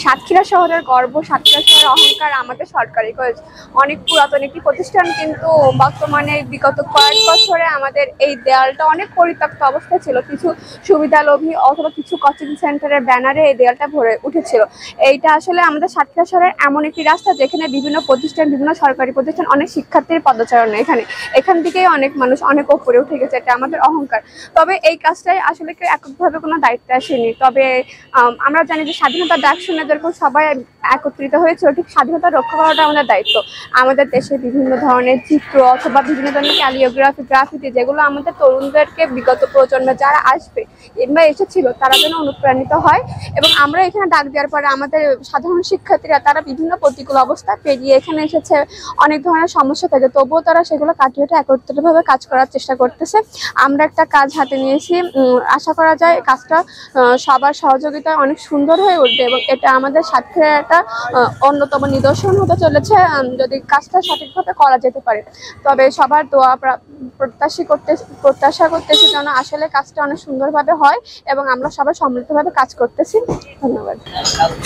সাতক্ষীরা শহরের গর্ব, সাতক্ষীরা শহরের অহংকার আমাদের সরকারি কলেজ। অনেক পুরাতন একটি প্রতিষ্ঠান, কিন্তু বর্তমানে বিগত কয়েক বছরে আমাদের এই দেয়ালটা অনেক পরিত্যক্ত অবস্থায় ছিল। কিছু সুবিধালোভী অথবা কিছু কোচিং সেন্টারের ব্যানারে এই দেয়ালটা ভরে উঠেছিল। এইটা আসলে আমাদের সাতক্ষীরা শহরের এমন একটি রাস্তা যেখানে বিভিন্ন প্রতিষ্ঠান, বিভিন্ন সরকারি প্রতিষ্ঠান, অনেক শিক্ষার্থীর পদচারণ এখান থেকেই অনেক মানুষ অনেক উপরে উঠে গেছে। এটা আমাদের অহংকার। তবে এই কাজটাই আসলে কেউ এককভাবে কোনো দায়িত্ব আসেনি। তবে আমরা জানি যে স্বাধীনতার ডাক শুনে যেরকম সবাই একত্রিত হয়েছিল, ঠিক স্বাধীনতা রক্ষা করাটা আমাদের দায়িত্ব। আমাদের দেশে বিভিন্ন ধরনের চিত্র অথবা বিভিন্ন ধরনের ক্যালিওগ্রাফি, গ্রাফিতি, যেগুলো আমাদের তরুণদেরকে বিগত প্রজন্মে যারা আসবে কিংবা এসেছিল তারা যেন অনুপ্রাণিত হয়। এবং আমরা এখানে ডাক দেওয়ার পরে আমাদের সাধারণ শিক্ষার্থীরা তারা বিভিন্ন প্রতিকূল অবস্থা পেরিয়ে এখানে এসেছে। অনেক ধরনের সমস্যা থাকে, তবুও তারা সেগুলো কাটিয়ে ওঠে, একত্রিতভাবে কাজ করার চেষ্টা করতেছে। আমরা একটা কাজ হাতে নিয়েছি, আশা করা যায় কাজটা সবার সহযোগিতায় অনেক সুন্দর হয়ে উঠবে এবং এটা আমাদের সাতক্ষীরার একটা অন্যতম নিদর্শন হতে চলেছে যদি কাজটা সঠিকভাবে করা যেতে পারে। তবে সবার দোয়া প্রত্যাশা করতেছি যেন আসলে কাজটা অনেক সুন্দরভাবে হয় এবং আমরা সবাই সম্মিলিতভাবে কাজ করতেছি। ধন্যবাদ।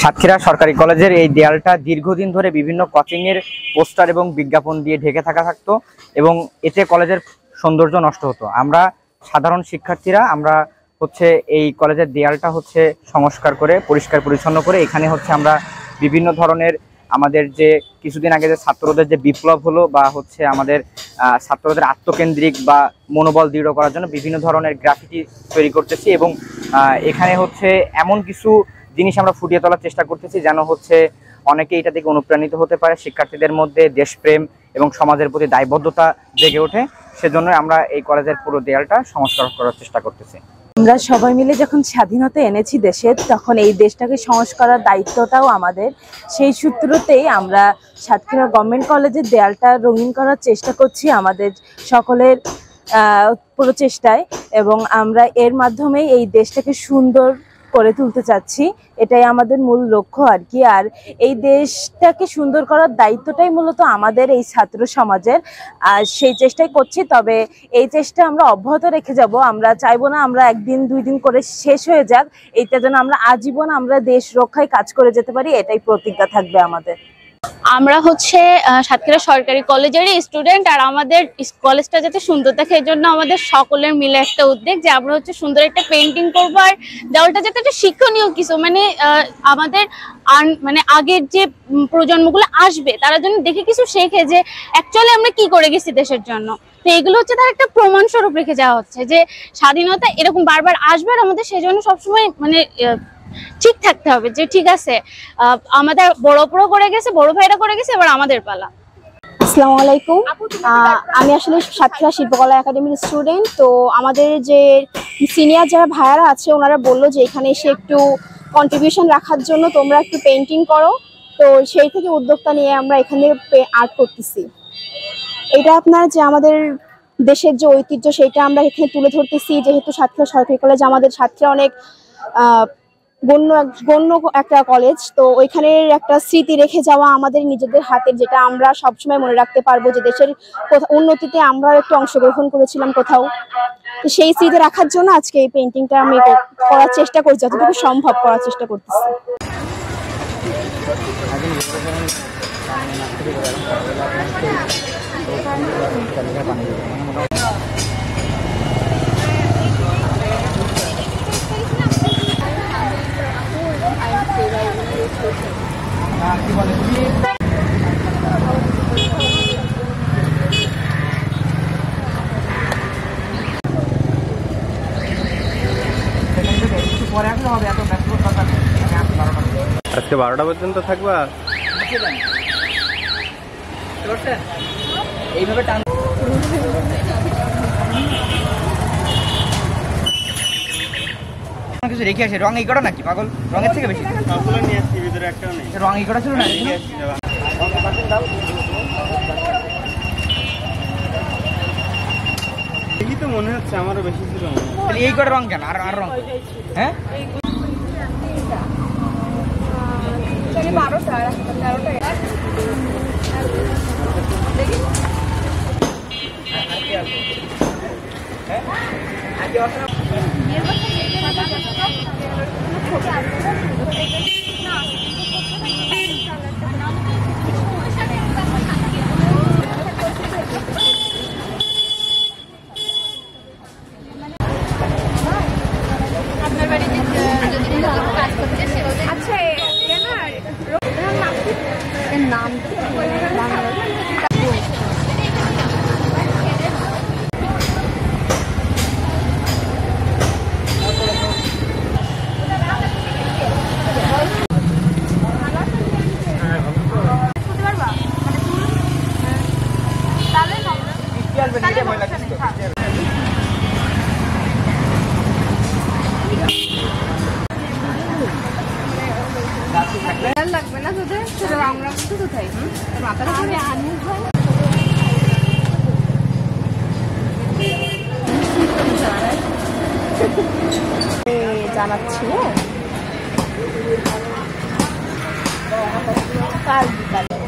সাতক্ষীরা সরকারি কলেজের এই দেয়ালটা দীর্ঘদিন ধরে বিভিন্ন কোচিং এর পোস্টার এবং বিজ্ঞাপন দিয়ে ঢেকে থাকতো এবং এতে কলেজের সৌন্দর্য নষ্ট হতো। আমরা সাধারণ শিক্ষার্থীরা আমরা এই কলেজের দেয়ালটা সংস্কার করে পরিষ্কার পরিচ্ছন্ন করে এখানে আমরা বিভিন্ন ধরনের আমাদের যে কিছুদিন আগে যে ছাত্রদের যে বিপ্লব হলো বা আমাদের ছাত্রদের আত্মকেন্দ্রিক বা মনোবল দৃঢ় করার জন্য বিভিন্ন ধরনের গ্রাফিতি তৈরি করতেছি এবং এখানে এমন কিছু জিনিস আমরা ফুটিয়ে তোলার চেষ্টা করতেছি যেন অনেকে এটা থেকে অনুপ্রাণিত হতে পারে, শিক্ষার্থীদের মধ্যে দেশপ্রেম এবং সমাজের প্রতি দায়বদ্ধতা জেগে ওঠে। সেজন্য আমরা এই কলেজের পুরো দেয়ালটা সংস্কার করার চেষ্টা করতেছি। আমরা সবাই মিলে যখন স্বাধীনতা এনেছি দেশের, তখন এই দেশটাকে সংস্কারের দায়িত্বটাও আমাদের। সেই সূত্রতেই আমরা সাতক্ষীরা গভর্নমেন্ট কলেজের দেয়ালটা রঙিন করার চেষ্টা করছি আমাদের সকলের প্রচেষ্টায় এবং আমরা এর মাধ্যমেই এই দেশটাকে সুন্দর করে তুলতে চাচ্ছি। এটাই আমাদের মূল লক্ষ্য আর কি। আর এই দেশটাকে সুন্দর করার দায়িত্বটাই মূলত আমাদের এই ছাত্র সমাজের, আর সেই চেষ্টাই করছি। তবে এই চেষ্টা আমরা অব্যাহত রেখে যাব। আমরা চাইবো না আমরা একদিন দুই দিন করে শেষ হয়ে যাক, এইটা যেন আমরা আজীবন আমরা দেশ রক্ষায় কাজ করে যেতে পারি, এটাই প্রতিজ্ঞা থাকবে আমাদের। আমরা সাতক্ষীরা সরকারি কলেজেরই স্টুডেন্ট, আর আমাদের কলেজটা যাতে সুন্দর থাকে এই জন্য আমাদের সকলের মিলে একটা উদ্যোগ যে আমরা সুন্দর একটা পেন্টিং করবো। আর দেওয়ালটা যাতে একটা শিক্ষণীয় কিছু আমাদের আগের যে প্রজন্মগুলো আসবে তারা যেন দেখে কিছু শেখে যে অ্যাকচুয়ালি আমরা কি করে গেছি দেশের জন্য। তো এগুলো তার একটা প্রমাণ স্বরূপ রেখে যাওয়া হচ্ছে যে স্বাধীনতা এরকম বারবার আসবে আর আমাদের সেই জন্য সবসময় ঠিক থাকতে হবে যে ঠিক আছে আমাদের বড় করে গেছে, বড় ভাইরা করে গেছে, এবার আমাদের পালা। আসসালামু আলাইকুম। আমি আসলে সাতক্ষীরা শিল্পকলা একাডেমির স্টুডেন্ট। তো আমাদের যে সিনিয়র যারা ভাইয়ারা আছে ওনারা বললো যে এখানে এসে একটু কন্ট্রিবিউশন রাখার জন্য তোমরা একটু পেন্টিং করো। তো সেই থেকে উদ্যোক্তা নিয়ে আমরা এখানে আর্ট করতেছি। এটা আপনার যে আমাদের দেশের যে ঐতিহ্য সেটা আমরা এখানে তুলে ধরতেছি। যেহেতু সাতক্ষীরা সরকারি কলেজ আমাদের সাতক্ষীরা অনেক গণ্য একটা কলেজ, তো ওইখানের একটা স্মৃতি রেখে যাওয়া আমাদের নিজেদের হাতের, যেটা আমরা সবসময় মনে রাখতে পারবো যে দেশের উন্নতিতে আমরাও একটু অংশগ্রহণ করেছিলাম কোথাও। তো সেই স্মৃতি রাখার জন্য আজকে এই পেন্টিংটা আমি করার চেষ্টা করছি, যতটুকু সম্ভব করার চেষ্টা করতেছি। আজকে 12টা পর্যন্ত থাকবা? এইভাবে টান কিছু রেখে আসে। রং এই করা নাকি পাগল? রঙের থেকে বেশি রং এই করা ছিল না? এই তো মনে হচ্ছে আমারও বেশি ছিল। এই করে রং কেন? আর রং হ্যাঁ হ্যাঁ নাম লাগবে না তোদের, আমরা কিন্তু কোথায় মাথাটা করে আনু হয়। জানাচ্ছি কাল বিকালে